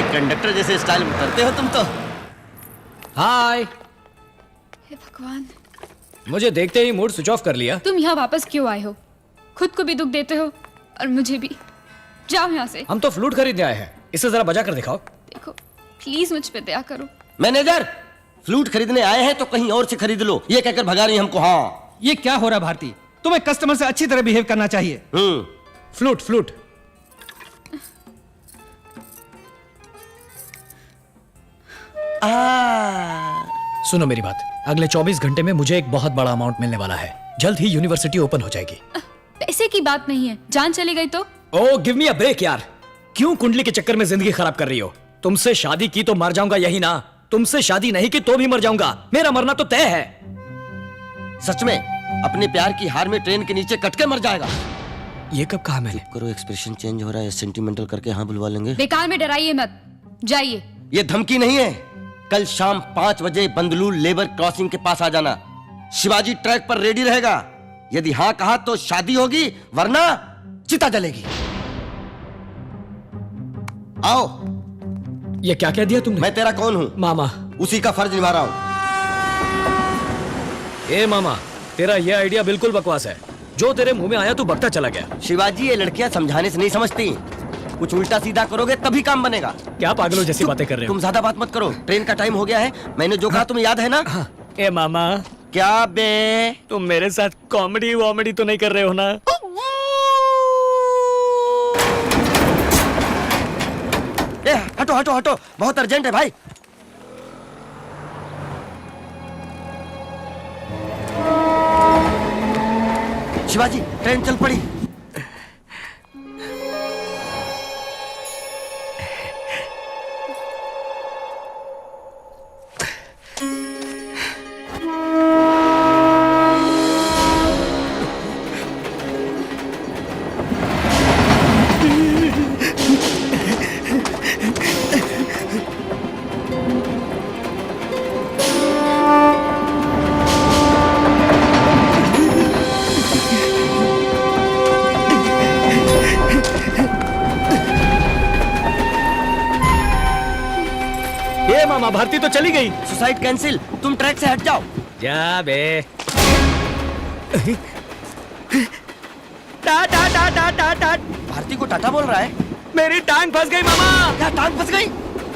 Conductor जैसे style में उतरते हो तुम तो। हाय। हे भगवान, मुझे देखते ही मूड स्विच ऑफ कर लिया। तुम यहाँ वापस क्यों आए हो? खुद को भी दुख देते हो और मुझे भी। जाओ यहाँ से। हम तो फ्लूट खरीदने आए हैं, इसे जरा बजा कर दिखाओ। देखो प्लीज मुझ पे दया करो। मैनेजर, फ्लूट खरीदने आए हैं तो कहीं और से खरीद लो, ये कहकर भगा रही हमको। हाँ, ये क्या हो रहा है भारती? तुम्हें कस्टमर से अच्छी तरह बिहेव करना चाहिए। Flute flute. सुनो मेरी बात, अगले 24 घंटे में मुझे एक बहुत बड़ा अमाउंट मिलने वाला है। जल्द ही यूनिवर्सिटी ओपन हो जाएगी। पैसे की बात नहीं है, जान चली गई तो? ओह गिव मी अ ब्रेक यार, क्यों कुंडली के चक्कर में जिंदगी खराब कर रही हो? तुमसे शादी की तो मर जाऊंगा, यही ना? तुमसे शादी नहीं की तो भी मर जाऊंगा, मेरा मरना तो तय है। सच में अपने प्यार की हार में ट्रेन के नीचे कट के मर जाएगा। ये कब कहा मैंने? करो, एक्सप्रेशन चेंज हो रहा है, सेंटिमेंटल करके हाँ बुलवा लेंगे। बेकार में डराइए मत, जाइए। ये धमकी नहीं है। कल शाम 5 बजे बंदलूर लेबर क्रॉसिंग के पास आ जाना। शिवाजी ट्रैक पर रेडी रहेगा। यदि हाँ कहा तो शादी होगी, वरना चिता जलेगी। आओ। ये क्या कह दिया तुमने? मैं तेरा कौन हूँ? मामा। उसी का फर्ज निभा रहा हूँ। ए मामा, तेरा ये आइडिया बिल्कुल बकवास है। जो तेरे मुंह में आया तू बकता चला गया। शिवाजी, ये लड़कियां समझाने से नहीं समझती। कुछ उल्टा सीधा करोगे तभी काम बनेगा। क्या पागलों जैसी बातें कर रहे हो? तुम ज्यादा बात मत करो, ट्रेन का टाइम हो गया है। मैंने जो कहा तुम्हें याद है ना? हाँ। ए मामा, क्या बे? तुम मेरे साथ कॉमेडी वॉमेडी तो नहीं कर रहे हो ना? ए, हटो हटो हटो, बहुत अर्जेंट है भाई। शिवाजी, ट्रेन चल पड़ी। मामा, भारती तो चली गई। सुसाइड कैंसिल, तुम ट्रैक से हट जाओ। जा बे। टाटा टाटा टाटा। भारती को टाटा बोल रहा है? मेरी टांग फंस गई मामा। क्या टांग फंस गई?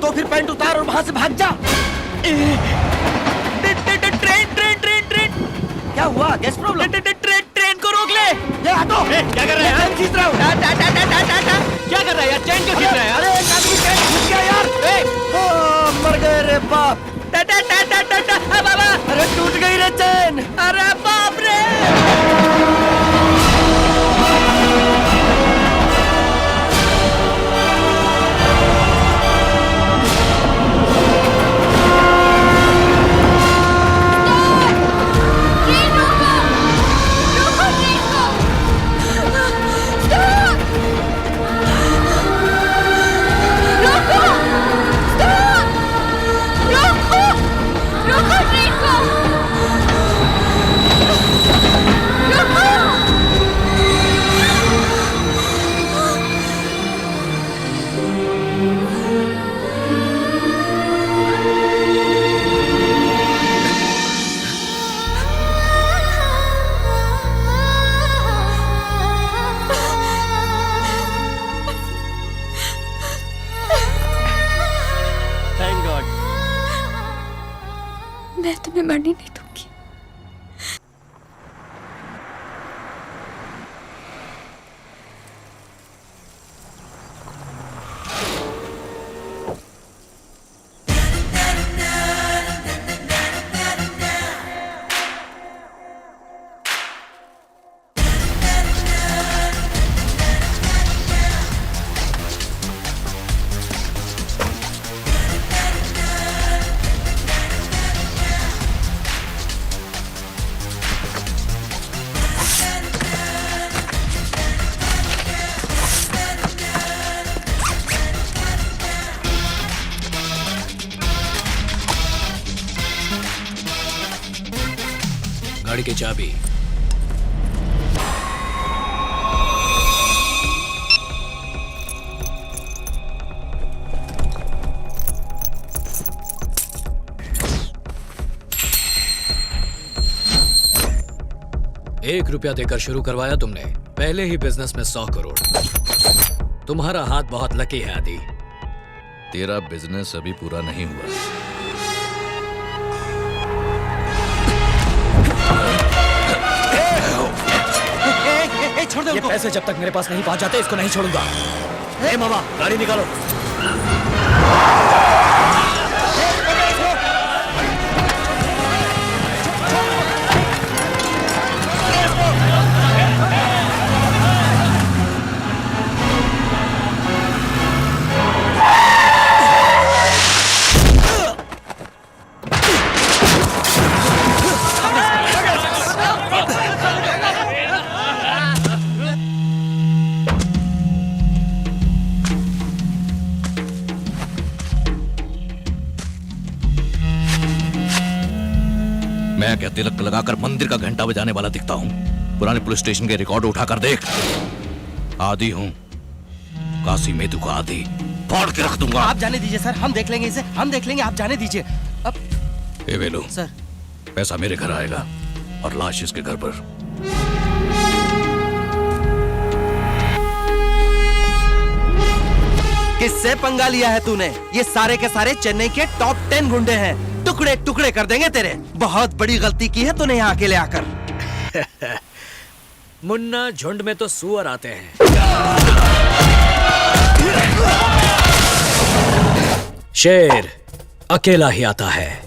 तो फिर पैंट उतार और वहां से भाग जा। Train train train train. क्या हुआ? Gas problem? ट्रेन को रोक ले। ये हटो। क्या कर रहा है? चैन खींच रहा हूँ। क्या कर रहा है यार? चैन क्यों खींच रहा है यार? अरे एक आदमी चैन खींच गया यार। मर गए रे बाप। बाबा, अरे टूट गई रे चैन। अरे बाप रे। मैं तुम्हें मरने नहीं दूंगी। गाड़ी की चाबी। 1 रुपया देकर शुरू करवाया तुमने, पहले ही बिजनेस में 100 करोड़। तुम्हारा हाथ बहुत लकी है आदि। तेरा बिजनेस अभी पूरा नहीं हुआ। छोड़ दे ये उनको। पैसे जब तक मेरे पास नहीं पहुंच जाते इसको नहीं छोड़ूंगा। ए मामा, गाड़ी निकालो। मैं क्या तिलक लगाकर मंदिर का घंटा बजाने वाला दिखता हूँ? पुराने पुलिस स्टेशन के रिकॉर्ड उठाकर देख। आदि हूँ, काशी मेदू का आदि। फाड़ के रख दूंगा। आप जाने दीजिए सर, हम देख लेंगे इसे, हम देख लेंगे, आप जाने दीजिए। अब ए वेलू, सर, पैसा मेरे घर आएगा और लाश इसके घर पर। किससे पंगा लिया है तूने? ये सारे के सारे चेन्नई के टॉप 10 गुंडे हैं। टुकड़े टुकड़े कर देंगे तेरे। बहुत बड़ी गलती की है तूने यहाँ अकेले आकर। मुन्ना, झुंड में तो सुअर आते हैं। शेर अकेला ही आता है।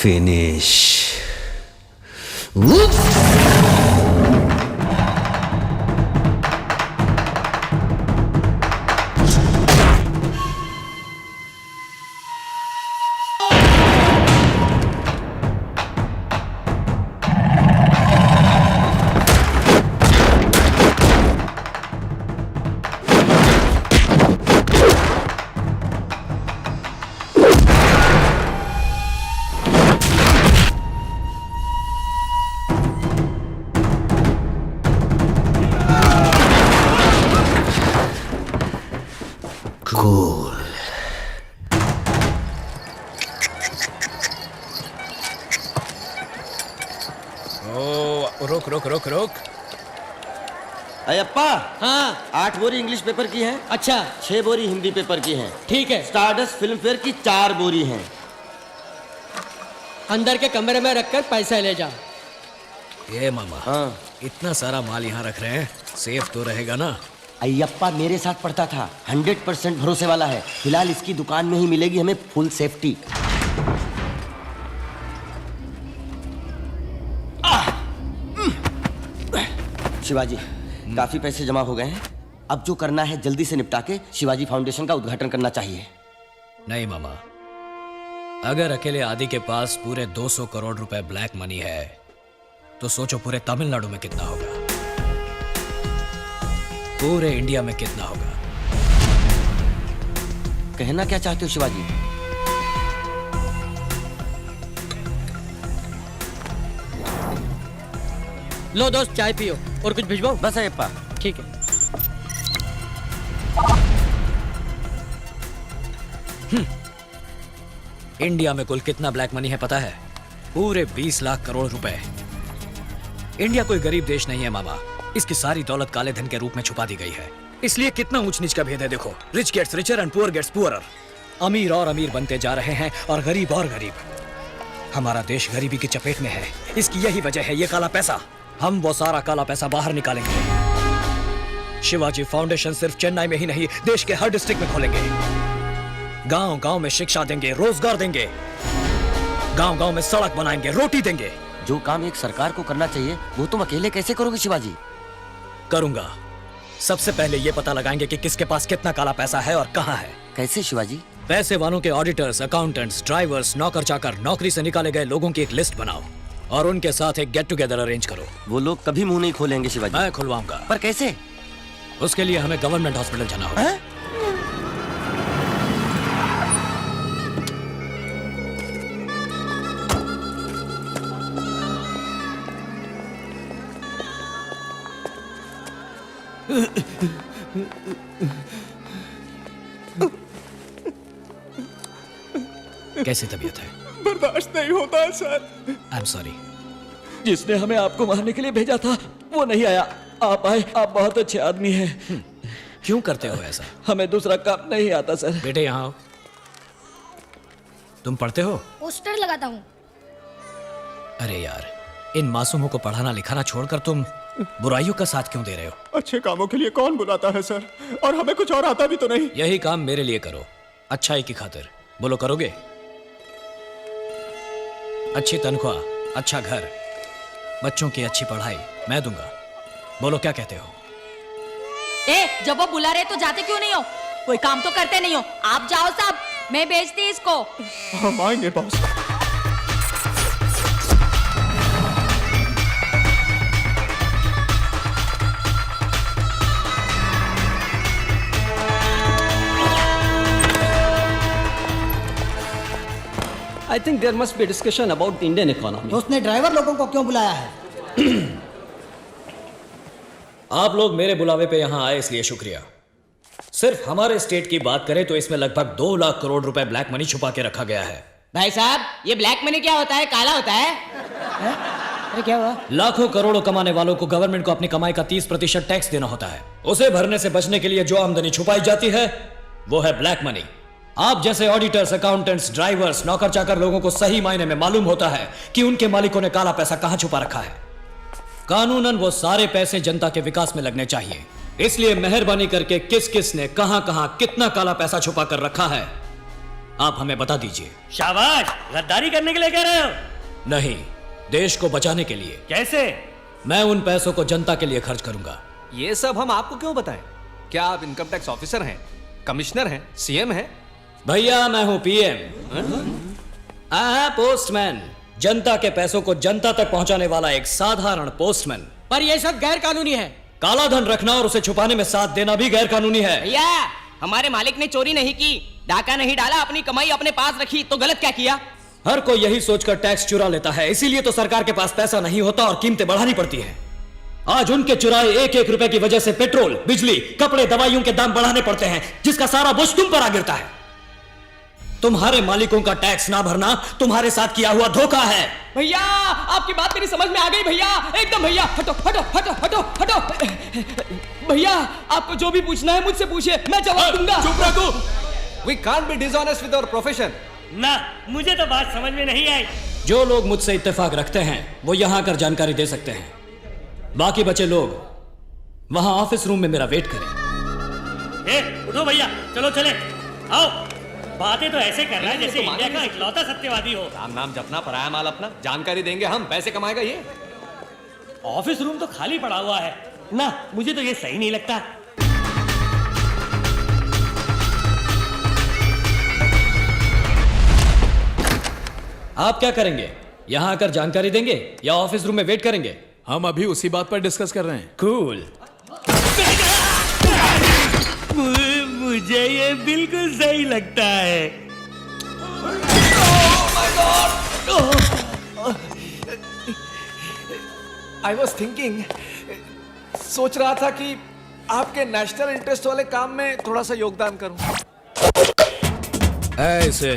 फिनिश। रुक रुक रुक रुक। अयप्पा, हाँ 8 बोरी इंग्लिश पेपर की हैं, अच्छा 6 बोरी हिंदी पेपर की हैं, ठीक है। स्टारडस्ट फिल्म फेयर की 4 बोरी हैं। अंदर के कमरे में रखकर पैसा ले जा। ये मामा, हाँ इतना सारा माल यहाँ रख रहे हैं, सेफ तो रहेगा ना? अयप्पा मेरे साथ पढ़ता था, 100% भरोसे वाला है। फिलहाल इसकी दुकान में ही मिलेगी हमें फुल सेफ्टी। शिवाजी, काफी पैसे जमा हो गए हैं। अब जो करना है जल्दी से निपटा के शिवाजी फाउंडेशन का उद्घाटन करना चाहिए। नहीं मामा, अगर अकेले आदि के पास पूरे 200 करोड़ रुपए ब्लैक मनी है तो सोचो पूरे तमिलनाडु में कितना होगा, पूरे इंडिया में कितना होगा। कहना क्या चाहते हो शिवाजी? लो दोस्त चाय पियो और कुछ भिजवाओ। बस अयप्पा। ठीक है। इंडिया में कुल कितना ब्लैक मनी है पता है? पूरे 20 लाख करोड़ रुपए। इंडिया कोई गरीब देश नहीं है मामा, इसकी सारी दौलत काले धन के रूप में छुपा दी गई है। इसलिए कितना ऊंच नीच का भेद है देखो। Rich gets richer and poor gets poorer. अमीर और अमीर बनते जा रहे हैं और गरीब और गरीब। हमारा देश गरीबी की चपेट में है, इसकी यही वजह है ये काला पैसा। हम वो सारा काला पैसा बाहर निकालेंगे। शिवाजी फाउंडेशन सिर्फ चेन्नई में ही नहीं, देश के हर डिस्ट्रिक्ट में खोलेंगे। गांव गांव में शिक्षा देंगे, रोजगार देंगे, गांव गांव में सड़क बनाएंगे, रोटी देंगे। जो काम एक सरकार को करना चाहिए वो तुम अकेले कैसे करोगे शिवाजी? करूंगा। सबसे पहले ये पता लगाएंगे कि किसके पास कितना काला पैसा है और कहां है। कैसे शिवाजी? पैसे वालों के ऑडिटर्स, अकाउंटेंट्स, ड्राइवर्स, नौकर चाकर, नौकरी से निकाले गए लोगों की एक लिस्ट बनाओ और उनके साथ एक गेट टुगेदर अरेंज करो। वो लोग कभी मुंह नहीं खोलेंगे शिवाजी। मैं खुलवाऊंगा। पर कैसे? उसके लिए हमें गवर्नमेंट हॉस्पिटल जाना होगा। हैं? कैसी तबीयत है? बर्दाश्त नहीं होता सर। I am sorry. जिसने हमें आपको मारने के लिए भेजा था वो नहीं आया, आप आए। आप बहुत अच्छे आदमी हैं। क्यों करते हो ऐसा? हमें दूसरा काम नहीं आता सर। बेटे यहाँ आओ। तुम पढ़ते हो? पोस्टर लगाता हूँ। अरे यार, इन मासूमों को पढ़ाना लिखाना छोड़कर तुम बुराइयों का साथ क्यों दे रहे हो? अच्छे कामों के लिए कौन बुलाता है सर, और हमें कुछ और आता भी तो नहीं। यही काम मेरे लिए करो, अच्छाई की खातिर। बोलो करोगे? अच्छी तनख्वाह, अच्छा घर, बच्चों की अच्छी पढ़ाई मैं दूंगा। बोलो क्या कहते हो? जब वो बुला रहे तो जाते क्यों नहीं हो? कोई काम तो करते नहीं हो। आप जाओ साहब, मैं भेजती इसको। हम आएंगे boss. I think there must be a discussion about the Indian economy. तो उसने ड्राइवर लोगों को क्यों बुलाया है? आप लोग मेरे बुलावे पे यहाँ आए इसलिए शुक्रिया। सिर्फ हमारे स्टेट की बात करें तो इसमें लगभग 2 लाख करोड़ रुपए ब्लैक मनी छुपा के रखा गया है। भाई साहब, ये ब्लैक मनी क्या होता है? काला होता है? अरे क्या हुआ? लाखों करोड़ों कमाने वालों को गवर्नमेंट को अपनी कमाई का 30% टैक्स देना होता है। उसे भरने से बचने के लिए जो आमदनी छुपाई जाती है वो है ब्लैक मनी। आप जैसे ऑडिटर्स, अकाउंटेंट्स, ड्राइवर्स, नौकर चाकर लोगों को सही मायने में मालूम होता है कि उनके मालिकों ने काला पैसा कहां छुपा रखा है। कानूनन वो सारे पैसे जनता के विकास में लगने चाहिए। इसलिए मेहरबानी करके किस किस ने कहां कहां कितना काला पैसा छुपा कर रखा है आप हमें बता दीजिए। शाबाश, गद्दारी करने के लिए कह रहे हो? नहीं, देश को बचाने के लिए। कैसे? मैं उन पैसों को जनता के लिए खर्च करूंगा। ये सब हम आपको क्यों बताएं? क्या आप इनकम टैक्स ऑफिसर हैं, कमिश्नर हैं, सीएम हैं? भैया मैं हूं पीएम, पोस्टमैन। जनता के पैसों को जनता तक पहुंचाने वाला एक साधारण पोस्टमैन। पर ये सब गैर कानूनी है। काला धन रखना और उसे छुपाने में साथ देना भी गैर कानूनी है। भैया, हमारे मालिक ने चोरी नहीं की, डाका नहीं डाला, अपनी कमाई अपने पास रखी, तो गलत क्या किया? हर कोई यही सोचकर टैक्स चुरा लेता है, इसीलिए तो सरकार के पास पैसा नहीं होता और कीमतें बढ़ानी पड़ती हैं। आज उनके चुराए 1-1 रुपए की वजह से पेट्रोल, बिजली, कपड़े, दवाइयों के दाम बढ़ाने पड़ते हैं, जिसका सारा बोझ तुम पर आ गिरता है। तुम्हारे मालिकों का टैक्स ना भरना तुम्हारे साथ किया हुआ धोखा है। भैया, आपकी बात मेरी समझ में आ गई भैया, एकदम। भैया हटो हटो हटो हटो हटो। भैया, आपको जो भी पूछना है मुझसे पूछिए, मैं जवाब दूंगा। चुप रहो। We can't be dishonest with our profession. ना, मुझे तो बात समझ में नहीं आई। जो लोग मुझसे इत्तेफाक रखते हैं वो यहां आकर जानकारी दे सकते हैं। बाकी बचे लोग वहां ऑफिस रूम में मेरा वेट करें। उठो भैया, चलो चले। आओ। बातें तो ऐसे कर रहा है जैसे इंडिया का इकलौता सत्यवादी हो। राम नाम जपना, पराया माल अपना। जानकारी देंगे हम, पैसे कमाएगा ये। ऑफिस रूम तो खाली पड़ा हुआ है ना, मुझे तो ये सही नहीं लगता। आप क्या करेंगे? यहां आकर जानकारी देंगे या ऑफिस रूम में वेट करेंगे? हम अभी उसी बात पर डिस्कस कर रहे हैं। कूल। मुझे ये बिल्कुल सही लगता है। आई वॉज थिंकिंग, सोच रहा था कि आपके नेशनल इंटरेस्ट वाले काम में थोड़ा सा योगदान करूं। ऐसे